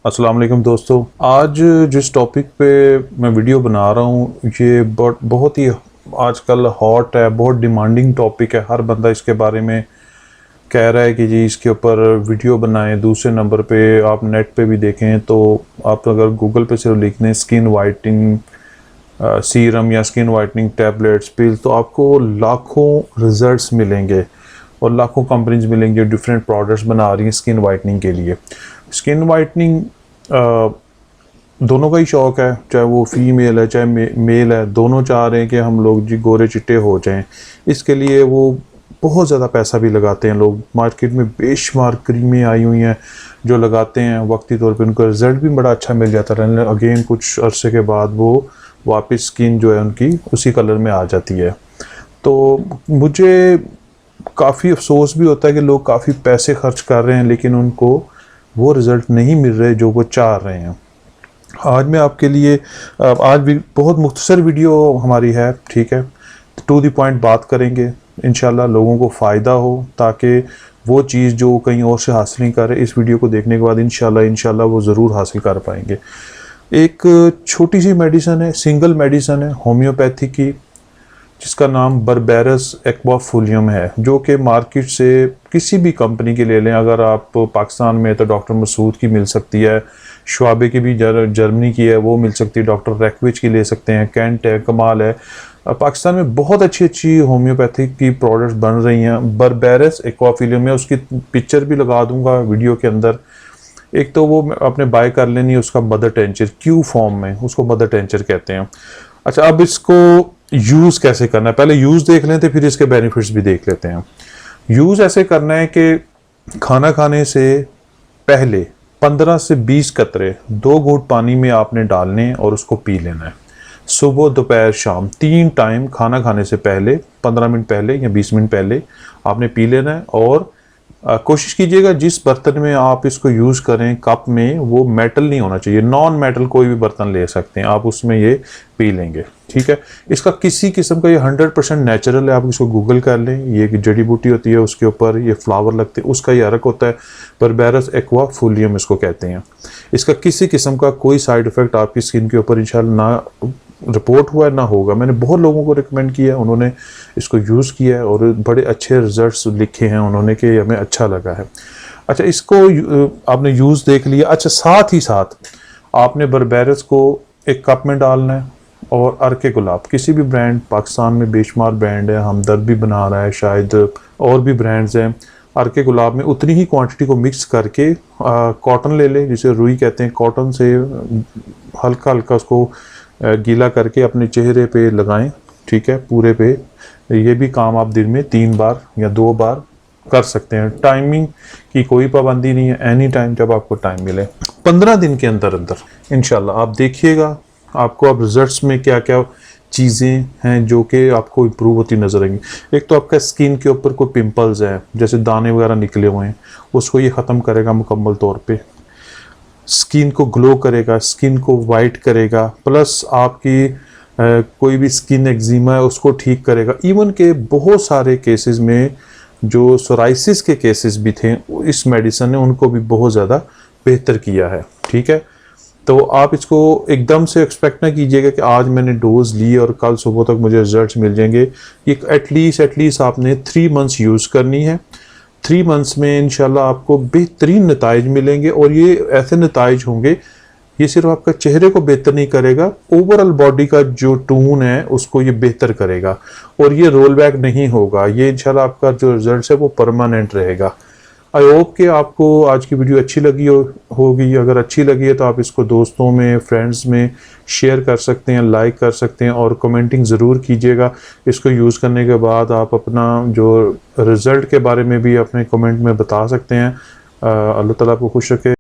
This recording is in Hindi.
अस्सलाम वालेकुम दोस्तों। आज जिस टॉपिक पे मैं वीडियो बना रहा हूँ ये बहुत ही आजकल हॉट है, बहुत डिमांडिंग टॉपिक है। हर बंदा इसके बारे में कह रहा है कि जी इसके ऊपर वीडियो बनाएं। दूसरे नंबर पे आप नेट पे भी देखें तो आप अगर गूगल पे सिर्फ लिख दें स्किन वाइटनिंग सीरम या स्किन वाइटनिंग टैबलेट्स पिल तो आपको लाखों रिजल्ट्स मिलेंगे और लाखों कंपनीज मिलेंगी जो डिफरेंट प्रोडक्ट्स बना रही हैं स्किन वाइटनिंग के लिए। स्किन वाइटनिंग दोनों का ही शौक़ है, चाहे वो फीमेल है चाहे मेल है, दोनों चाह रहे हैं कि हम लोग जी गोरे चिट्टे हो जाएं। इसके लिए वो बहुत ज़्यादा पैसा भी लगाते हैं लोग। मार्केट में बेशुमार क्रीमें आई हुई हैं जो लगाते हैं, वक्ती तौर पे उनको रिज़ल्ट भी बड़ा अच्छा मिल जाता है। अगेन कुछ अरसे के बाद वो वापस स्किन जो है उनकी उसी कलर में आ जाती है। तो मुझे काफ़ी अफसोस भी होता है कि लोग काफ़ी पैसे खर्च कर रहे हैं लेकिन उनको वो रिज़ल्ट नहीं मिल रहे जो वो चाह रहे हैं। आज मैं आपके लिए आज भी बहुत मुख्तसर वीडियो हमारी है, ठीक है, टू द पॉइंट बात करेंगे। इंशाल्लाह लोगों को फ़ायदा हो ताकि वो चीज़ जो कहीं और से हासिल नहीं कर रहे, इस वीडियो को देखने के बाद इंशाल्लाह वो ज़रूर हासिल कर पाएंगे। एक छोटी सी मेडिसिन है, सिंगल मेडिसिन है होम्योपैथी की, जिसका नाम बर्बेरस एक्वाफोलियम है, जो कि मार्केट से किसी भी कंपनी की ले लें। अगर आप पाकिस्तान में तो डॉक्टर मसूद की मिल सकती है, शुआबे की भी जर्मनी की है वो मिल सकती है, डॉक्टर रैकविच की ले सकते हैं, कैंट है, कमाल है। पाकिस्तान में बहुत अच्छी अच्छी होम्योपैथिक की प्रोडक्ट्स बन रही हैं। बर्बेरस एक्वाफोलियम में उसकी पिक्चर भी लगा दूंगा वीडियो के अंदर। एक तो वो आपने बाय कर लेनी है, उसका मदर टेंचर क्यू फॉर्म में, उसको मदर टेंचर कहते हैं। अच्छा, अब इसको यूज़ कैसे करना है, पहले यूज़ देख लेते फिर इसके बेनिफिट्स भी देख लेते हैं। यूज़ ऐसे करना है कि खाना खाने से पहले 15 से 20 कतरे 2 घूंट पानी में आपने डालने और उसको पी लेना है। सुबह दोपहर शाम 3 टाइम खाना खाने से पहले 15 मिनट पहले या 20 मिनट पहले आपने पी लेना है। और कोशिश कीजिएगा जिस बर्तन में आप इसको यूज़ करें, कप में, वो मेटल नहीं होना चाहिए। नॉन मेटल कोई भी बर्तन ले सकते हैं आप, उसमें ये पी लेंगे, ठीक है। इसका किसी किस्म का ये 100% नेचुरल है। आप इसको गूगल कर लें, ये एक जड़ी बूटी होती है, उसके ऊपर ये फ्लावर लगते हैं, उसका ये अर्क होता है। बर्बेरस एक्वाफोलियम इसको कहते हैं। इसका किसी किस्म का कोई साइड इफ़ेक्ट आपकी स्किन के ऊपर इंशाल्लाह ना रिपोर्ट हुआ है ना होगा। मैंने बहुत लोगों को रिकमेंड किया है, उन्होंने इसको यूज़ किया है और बड़े अच्छे रिजल्ट्स लिखे हैं उन्होंने कि हमें अच्छा लगा है। अच्छा, इसको आपने यूज़ देख लिया। अच्छा, साथ ही साथ आपने बर्बेरस को एक कप में डालना है और अर्के गुलाब, किसी भी ब्रांड, पाकिस्तान में बेशुमार ब्रांड है, हमदर्द भी बना रहा है, शायद और भी ब्रांड्स हैं। अर्के गुलाब में उतनी ही क्वांटिटी को मिक्स करके कॉटन ले लें, जिसे रुई कहते हैं। कॉटन से हल्का हल्का उसको गीला करके अपने चेहरे पे लगाएं, ठीक है, पूरे पे। ये भी काम आप दिन में 3 बार या 2 बार कर सकते हैं। टाइमिंग की कोई पाबंदी नहीं है, एनी टाइम जब आपको टाइम मिले। 15 दिन के अंदर अंदर इंशाल्लाह आप देखिएगा आपको अब रिजल्ट्स में क्या क्या चीज़ें हैं जो कि आपको इम्प्रूव होती नजर आएंगी। एक तो आपका स्किन के ऊपर कोई पिंपल्स हैं, जैसे दाने वगैरह निकले हुए हैं, उसको ये ख़त्म करेगा मुकम्मल तौर पे। स्किन को ग्लो करेगा, स्किन को वाइट करेगा, प्लस आपकी कोई भी स्किन एक्जिमा है उसको ठीक करेगा। इवन के बहुत सारे केसेस में जो सोराइसिस के केसेस भी थे, इस मेडिसिन ने उनको भी बहुत ज़्यादा बेहतर किया है, ठीक है। तो आप इसको एकदम से एक्सपेक्ट ना कीजिएगा कि आज मैंने डोज ली और कल सुबह तक मुझे रिजल्ट्स मिल जाएंगे। ये एटलीस्ट आपने 3 मंथ्स यूज़ करनी है। 3 मंथ्स में इंशाल्लाह आपको बेहतरीन नताइज मिलेंगे और ये ऐसे नताइज होंगे, ये सिर्फ आपका चेहरे को बेहतर नहीं करेगा, ओवरऑल बॉडी का जो टून है उसको ये बेहतर करेगा और ये रोल बैक नहीं होगा। ये इंशाल्लाह आपका जो रिजल्ट है वो परमानेंट रहेगा। आई होप कि आपको आज की वीडियो अच्छी लगी होगी। अगर अच्छी लगी है तो आप इसको दोस्तों में, फ्रेंड्स में शेयर कर सकते हैं, लाइक कर सकते हैं और कमेंटिंग ज़रूर कीजिएगा। इसको यूज़ करने के बाद आप अपना जो रिज़ल्ट के बारे में भी अपने कमेंट में बता सकते हैं। अल्लाह ताला आपको खुश रखे।